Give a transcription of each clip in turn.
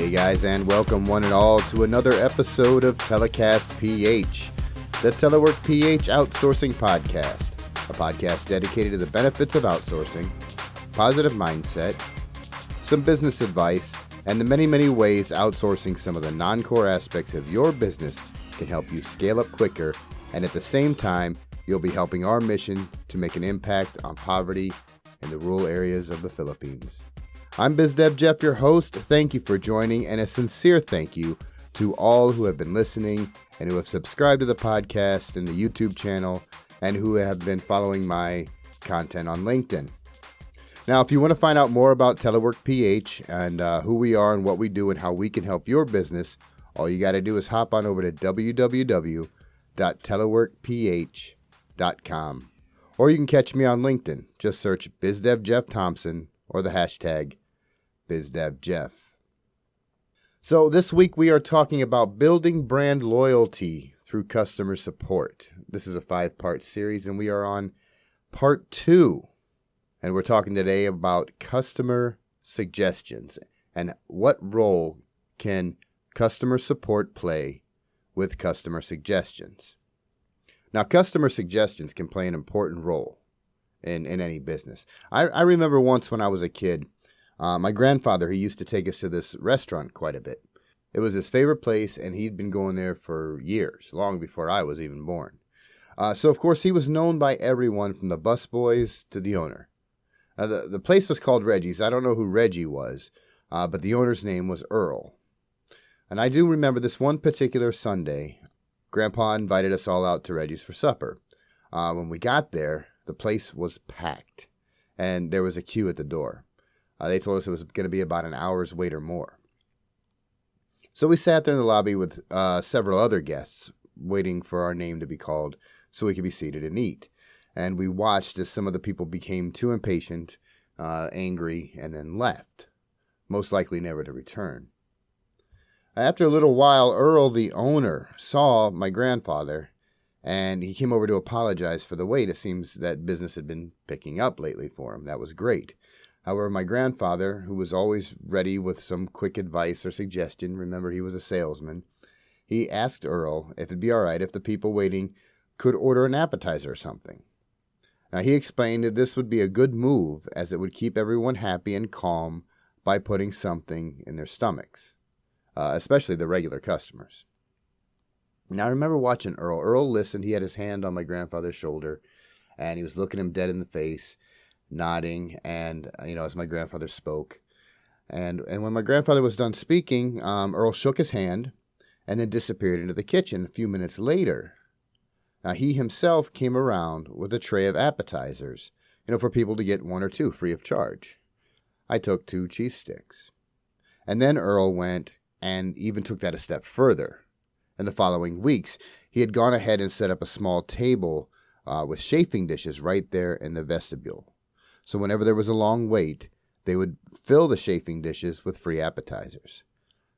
Hey guys, and welcome one and all to another episode of TelecastPH, the TeleworkPH Outsourcing Podcast, a podcast dedicated to the benefits of outsourcing, positive mindset, some business advice, and the many, many ways outsourcing some of the non-core aspects of your business can help you scale up quicker, and at the same time, you'll be helping our mission to make an impact on poverty in the rural areas of the Philippines. I'm BizDev Jeff, your host. Thank you for joining, and a sincere thank you to all who have been listening and who have subscribed to the podcast and the YouTube channel and who have been following my content on LinkedIn. Now, if you want to find out more about TeleworkPH and who we are and what we do and how we can help your business, all you got to do is hop on over to www.teleworkph.com. Or you can catch me on LinkedIn. Just search BizDev Jeff Thompson or the hashtag BizDevJeff. So this week we are talking about building brand loyalty through customer support. This is a 5-part series and we are on part 2. And we're talking today about customer suggestions and what role can customer support play with customer suggestions. Now, customer suggestions can play an important role in any business. I remember once when I was a kid, my grandfather, he used to take us to this restaurant quite a bit. It was his favorite place, and he'd been going there for years, long before I was even born. So, of course, he was known by everyone from the busboys to the owner. The place was called Reggie's. I don't know who Reggie was, but the owner's name was Earl. And I do remember this one particular Sunday, Grandpa invited us all out to Reggie's for supper. When we got there, the place was packed, and there was a queue at the door. They told us it was going to be about an hour's wait or more. So we sat there in the lobby with several other guests, waiting for our name to be called so we could be seated and eat. And we watched as some of the people became too impatient, angry, and then left, most likely never to return. After a little while, Earl, the owner, saw my grandfather, and he came over to apologize for the wait. It seems that business had been picking up lately for him. That was great. However, my grandfather, who was always ready with some quick advice or suggestion, remember he was a salesman, he asked Earl if it'd be all right if the people waiting could order an appetizer or something. Now, he explained that this would be a good move as it would keep everyone happy and calm by putting something in their stomachs, especially the regular customers. Now, I remember watching Earl. Earl listened. He had his hand on my grandfather's shoulder, and he was looking him dead in the face, nodding, and, as my grandfather spoke. And when my grandfather was done speaking, Earl shook his hand and then disappeared into the kitchen. A few minutes later, now he himself came around with a tray of appetizers, for people to get 1 or 2 free of charge. I took 2 cheese sticks. And then Earl went and even took that a step further. In the following weeks, he had gone ahead and set up a small table with chafing dishes right there in the vestibule. So whenever there was a long wait, they would fill the chafing dishes with free appetizers.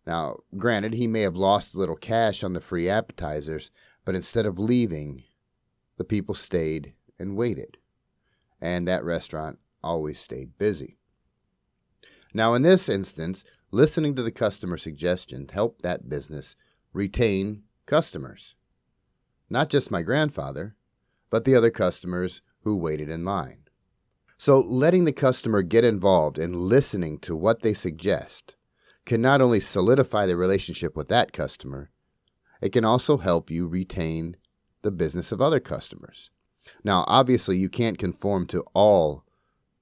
Now, granted, he may have lost a little cash on the free appetizers, but instead of leaving, the people stayed and waited. And that restaurant always stayed busy. Now, in this instance, listening to the customer suggestions helped that business retain customers. Not just my grandfather, but the other customers who waited in line. So letting the customer get involved in listening to what they suggest can not only solidify the relationship with that customer, it can also help you retain the business of other customers. Now, obviously, you can't conform to all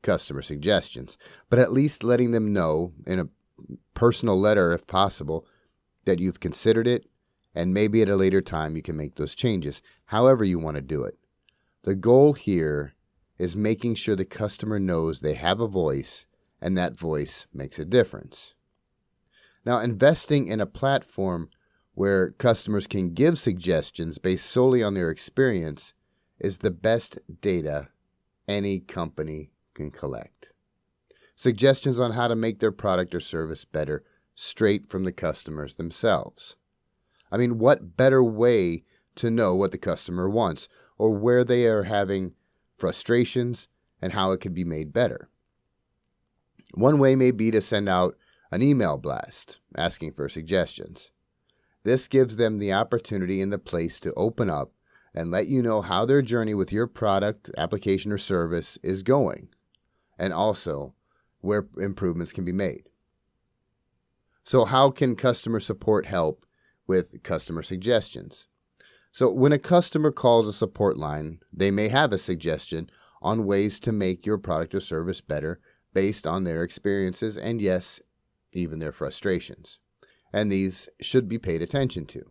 customer suggestions, but at least letting them know in a personal letter, if possible, that you've considered it, and maybe at a later time you can make those changes, however you want to do it. The goal here is making sure the customer knows they have a voice, and that voice makes a difference. Now, investing in a platform where customers can give suggestions based solely on their experience is the best data any company can collect. Suggestions on how to make their product or service better straight from the customers themselves. I mean, what better way to know what the customer wants or where they are having frustrations and how it could be made better? One way may be to send out an email blast asking for suggestions. This gives them the opportunity and the place to open up and let you know how their journey with your product, application, or service is going, and also where improvements can be made. So how can customer support help with customer suggestions? So when a customer calls a support line, they may have a suggestion on ways to make your product or service better based on their experiences and, yes, even their frustrations. And these should be paid attention to.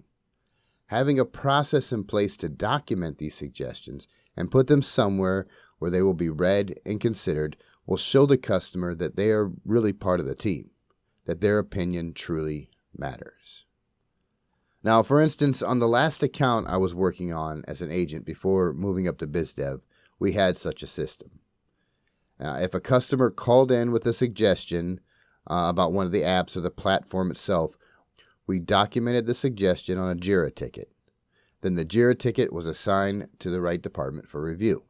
Having a process in place to document these suggestions and put them somewhere where they will be read and considered will show the customer that they are really part of the team, that their opinion truly matters. Now, for instance, on the last account I was working on as an agent before moving up to BizDev, we had such a system. If a customer called in with a suggestion about one of the apps or the platform itself, we documented the suggestion on a Jira ticket. Then the Jira ticket was assigned to the right department for review.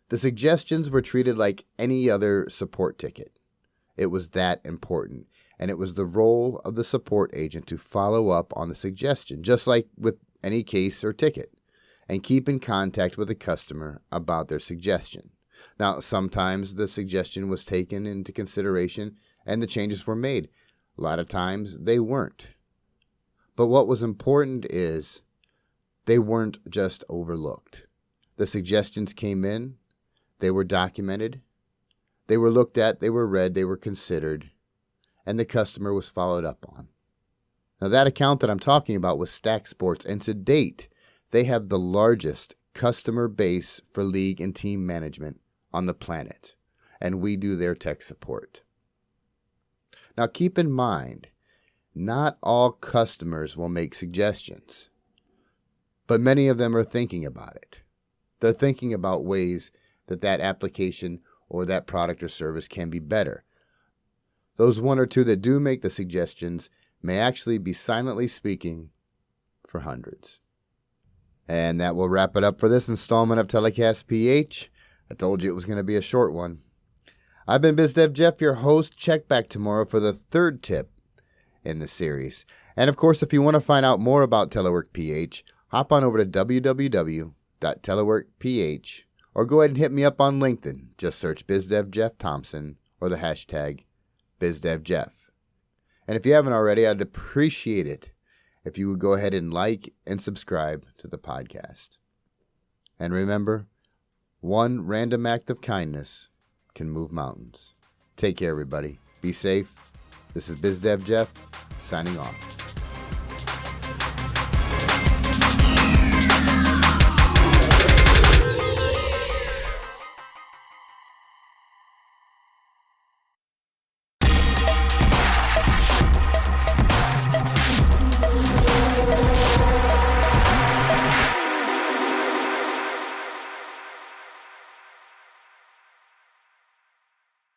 The suggestions were treated like any other support ticket. It was that important, and it was the role of the support agent to follow up on the suggestion, just like with any case or ticket, and keep in contact with the customer about their suggestion. Now, sometimes the suggestion was taken into consideration and the changes were made. A lot of times they weren't. But what was important is they weren't just overlooked. The suggestions came in, they were documented, they were looked at, they were read, they were considered, and the customer was followed up on. Now that account that I'm talking about was Stack Sports, and to date, they have the largest customer base for league and team management on the planet, and we do their tech support. Now keep in mind, not all customers will make suggestions, but many of them are thinking about it. They're thinking about ways that that application or that product or service can be better. Those one or two that do make the suggestions may actually be silently speaking for hundreds. And that will wrap it up for this installment of TelecastPH. I told you it was going to be a short one. I've been BizDev Jeff, your host. Check back tomorrow for the third tip in the series. And of course, if you want to find out more about TeleworkPH, hop on over to www.teleworkph or go ahead and hit me up on LinkedIn. Just search BizDev Jeff Thompson or the hashtag BizDevJeff. And if you haven't already, I'd appreciate it if you would go ahead and like and subscribe to the podcast. And remember, one random act of kindness can move mountains. Take care, everybody. Be safe. This is BizDev Jeff, signing off.